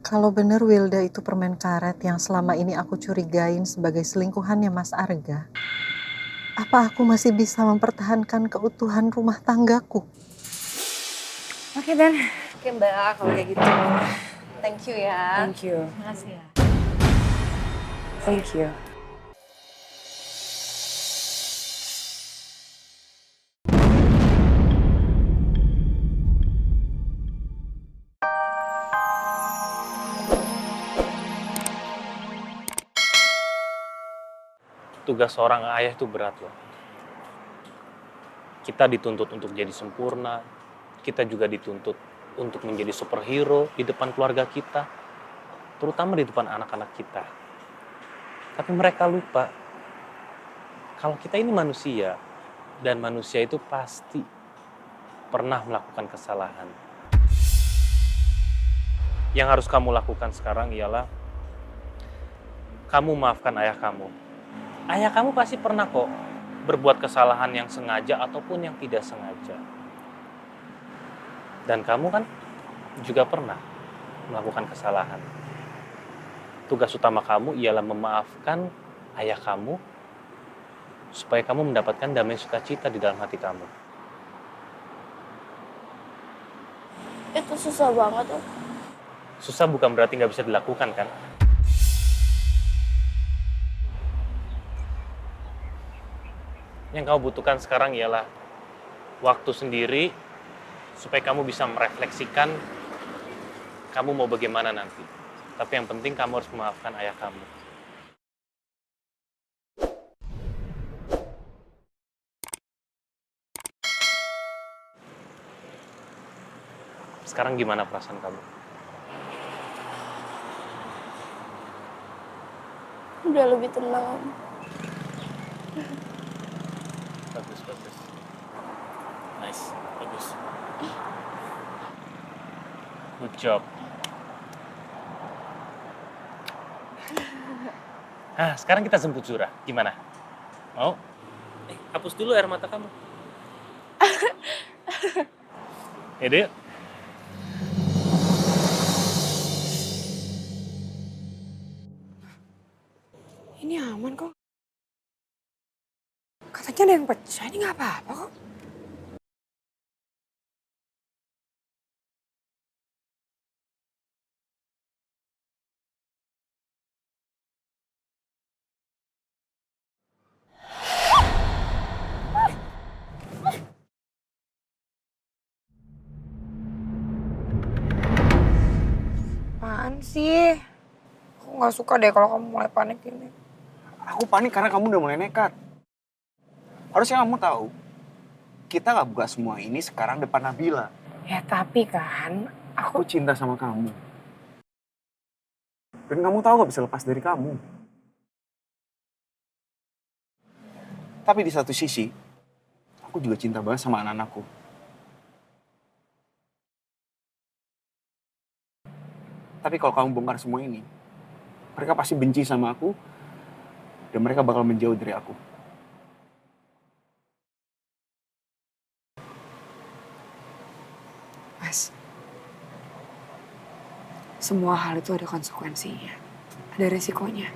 Kalau benar Wilda itu permen karet yang selama ini aku curigain sebagai selingkuhannya Mas Arga, apa aku masih bisa mempertahankan keutuhan rumah tanggaku? Oke, Dan. Oke Mbak, kalau kayak gitu. Thank you ya. Thank you. Makasih ya. Thank you. Tugas seorang ayah itu berat loh. Kita dituntut untuk jadi sempurna, kita juga dituntut untuk menjadi superhero di depan keluarga kita, terutama di depan anak-anak kita. Tapi mereka lupa, kalau kita ini manusia, dan manusia itu pasti pernah melakukan kesalahan. Yang harus kamu lakukan sekarang ialah, kamu maafkan ayah kamu. Ayah kamu pasti pernah kok berbuat kesalahan yang sengaja ataupun yang tidak sengaja. Dan kamu kan juga pernah melakukan kesalahan. Tugas utama kamu ialah memaafkan ayah kamu supaya kamu mendapatkan damai sukacita di dalam hati kamu. Itu susah banget, Om. Susah bukan berarti nggak bisa dilakukan kan? Yang kamu butuhkan sekarang ialah waktu sendiri supaya kamu bisa merefleksikan kamu mau bagaimana nanti. Tapi yang penting kamu harus memaafkan ayah kamu. Sekarang gimana perasaan kamu? Udah lebih tenang, Om. Bagus. Nice, bagus. Good job. Nah, sekarang kita jemput Zura. Gimana? Mau? Hapus dulu air mata kamu. Yaudah yuk. Ini aman kok. Katanya ada yang pecah, ini nggak apa-apa kok. Apaan sih? Aku nggak suka deh kalau kamu mulai panik gini. Aku panik karena kamu udah mulai nekat. Harusnya kamu tahu, kita nggak buka semua ini sekarang depan Nabila. Ya tapi kan, Aku cinta sama kamu. Dan kamu tahu gak bisa lepas dari kamu. Tapi di satu sisi, aku juga cinta banget sama anak-anakku. Tapi kalau kamu bongkar semua ini, mereka pasti benci sama aku, dan mereka bakal menjauh dari aku. Mas, semua hal itu ada konsekuensinya, ada resikonya.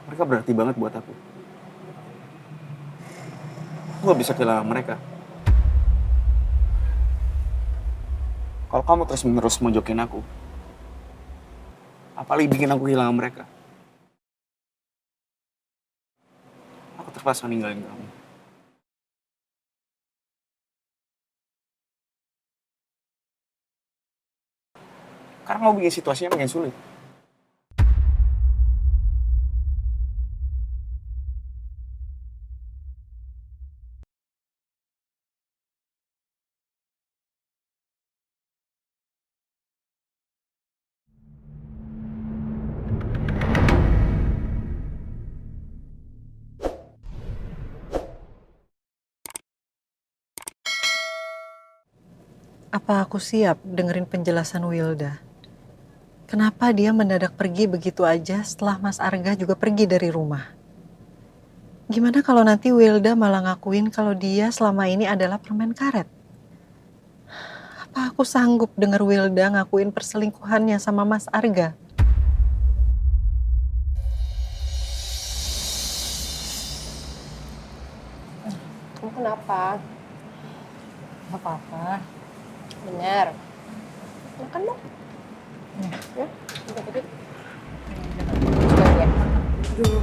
Mereka berarti banget buat aku. Aku gak bisa kehilangan mereka. Kalau kamu terus-menerus mojokin aku, apalagi bikin aku kehilangan mereka. Aku terpaksa ninggalin kamu. Karena kamu bikin situasinya makin sulit. Apa aku siap dengerin penjelasan Wilda? Kenapa dia mendadak pergi begitu aja setelah Mas Arga juga pergi dari rumah? Gimana kalau nanti Wilda malah ngakuin kalau dia selama ini adalah permen karet? Apa aku sanggup denger Wilda ngakuin perselingkuhannya sama Mas Arga? Kenapa? Gak apa-apa. Bener. Makan dong. Ya, dikit-dikit. Coba ya. Aduh,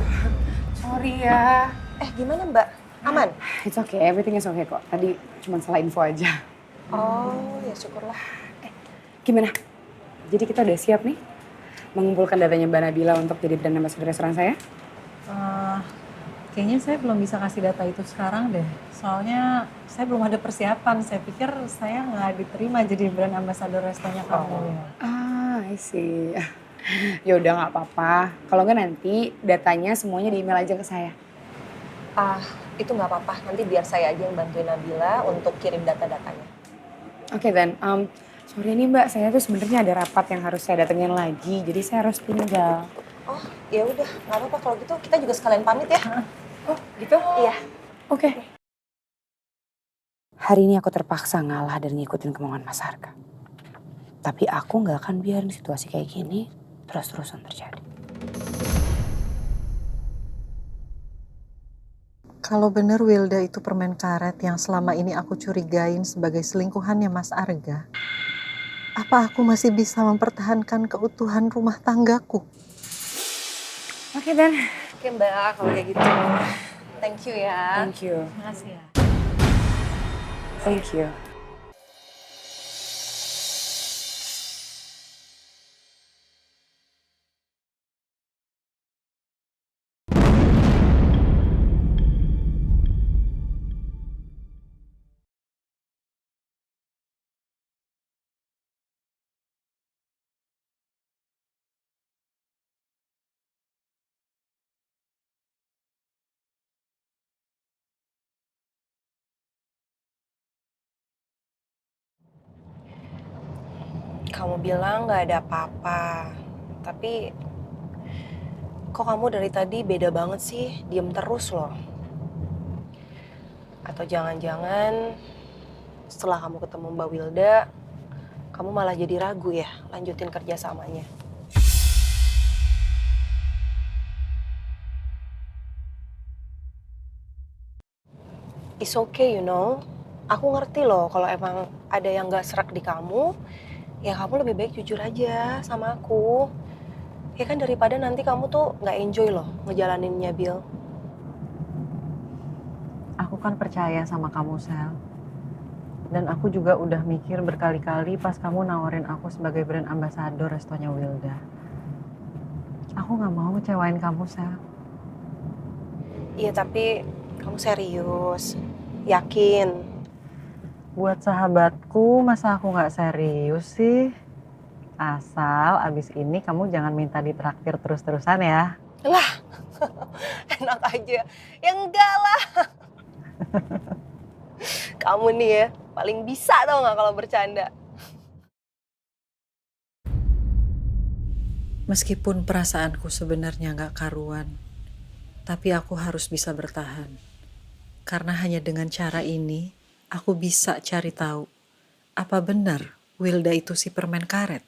sorry ya. Gimana Mbak? Aman? It's okay, everything is okay kok. Tadi cuma salah info aja. Oh, ya syukurlah. Gimana? Jadi kita udah siap nih mengumpulkan datanya Mbak Nabila untuk jadi brand ambassador restoran saya? Kayaknya saya belum bisa kasih data itu sekarang deh. Soalnya saya belum ada persiapan. Saya pikir saya nggak diterima jadi brand ambassador restonya kamu ya. I see. Ya udah nggak apa-apa. Kalau nggak nanti datanya semuanya di email aja ke saya. Itu nggak apa-apa. Nanti biar saya aja yang bantuin Nabila untuk kirim data-datanya. Oke then, sorry nih Mbak, saya tuh sebenarnya ada rapat yang harus saya datengin lagi, jadi saya harus tinggal. Oh, ya udah, nggak apa-apa kalau gitu. Kita juga sekalian pamit ya. Oh gitu? Iya. Oke. Hari ini aku terpaksa ngalah dan ngikutin kemauan Mas Arga. Tapi aku nggak akan biarin situasi kayak gini terus-terusan terjadi. Kalau bener Wilda itu permen karet yang selama ini aku curigain sebagai selingkuhannya Mas Arga, apa aku masih bisa mempertahankan keutuhan rumah tanggaku? Oke dan. Oke Mbak, kalau kayak gitu. Thank you ya. Thank you. Makasih ya. Thank you. Kamu bilang nggak ada apa-apa. Tapi kok kamu dari tadi beda banget sih? Diem terus loh. Atau jangan-jangan setelah kamu ketemu Mbak Wilda, kamu malah jadi ragu ya lanjutin kerjasamanya. It's okay, you know. Aku ngerti loh kalau emang ada yang gak serak di kamu, ya kamu lebih baik jujur aja sama aku. Ya kan daripada nanti kamu tuh gak enjoy loh ngejalaninnya, Bill. Aku kan percaya sama kamu, Sel. Dan aku juga udah mikir berkali-kali pas kamu nawarin aku sebagai brand ambassador restonya Wilda. Aku gak mau ngecewain kamu, Sel. Iya tapi kamu serius, yakin. Buat sahabatku, masa aku gak serius sih? Asal abis ini kamu jangan minta ditraktir terus-terusan ya. Lah, enak aja. Ya enggak lah. Kamu nih ya, paling bisa tau gak kalau bercanda. Meskipun perasaanku sebenarnya gak karuan, tapi aku harus bisa bertahan. Karena hanya dengan cara ini, aku bisa cari tahu apa benar Wilda itu si permen karet.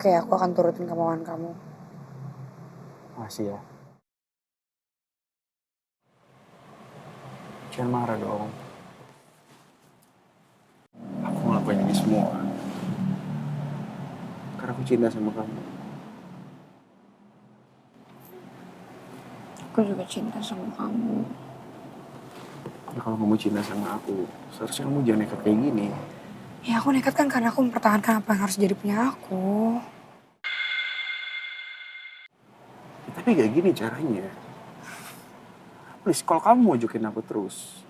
Oke, aku akan turutin kemauan kamu. Makasih ya. Jangan marah dong. Aku ngelakuin ini semua karena aku cinta sama kamu. Aku juga cinta sama kamu. Ya kalau kamu cinta sama aku, seharusnya kamu jangan nekat kayak gini. Ya aku nekat kan karena aku mempertahankan apa yang harus jadi punya aku. Ya, tapi gak gini caranya. Please, kalau kamu mau jokin aku terus,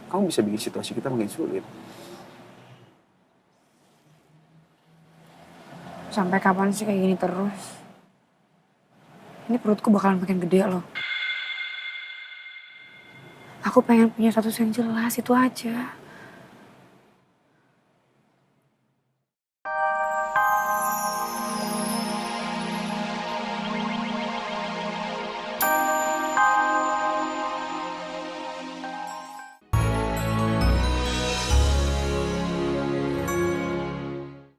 kamu bisa bikin situasi kita makin sulit. Sampai kapan sih kayak gini terus? Ini perutku bakalan makin gede loh. Aku pengen punya status yang jelas, itu aja.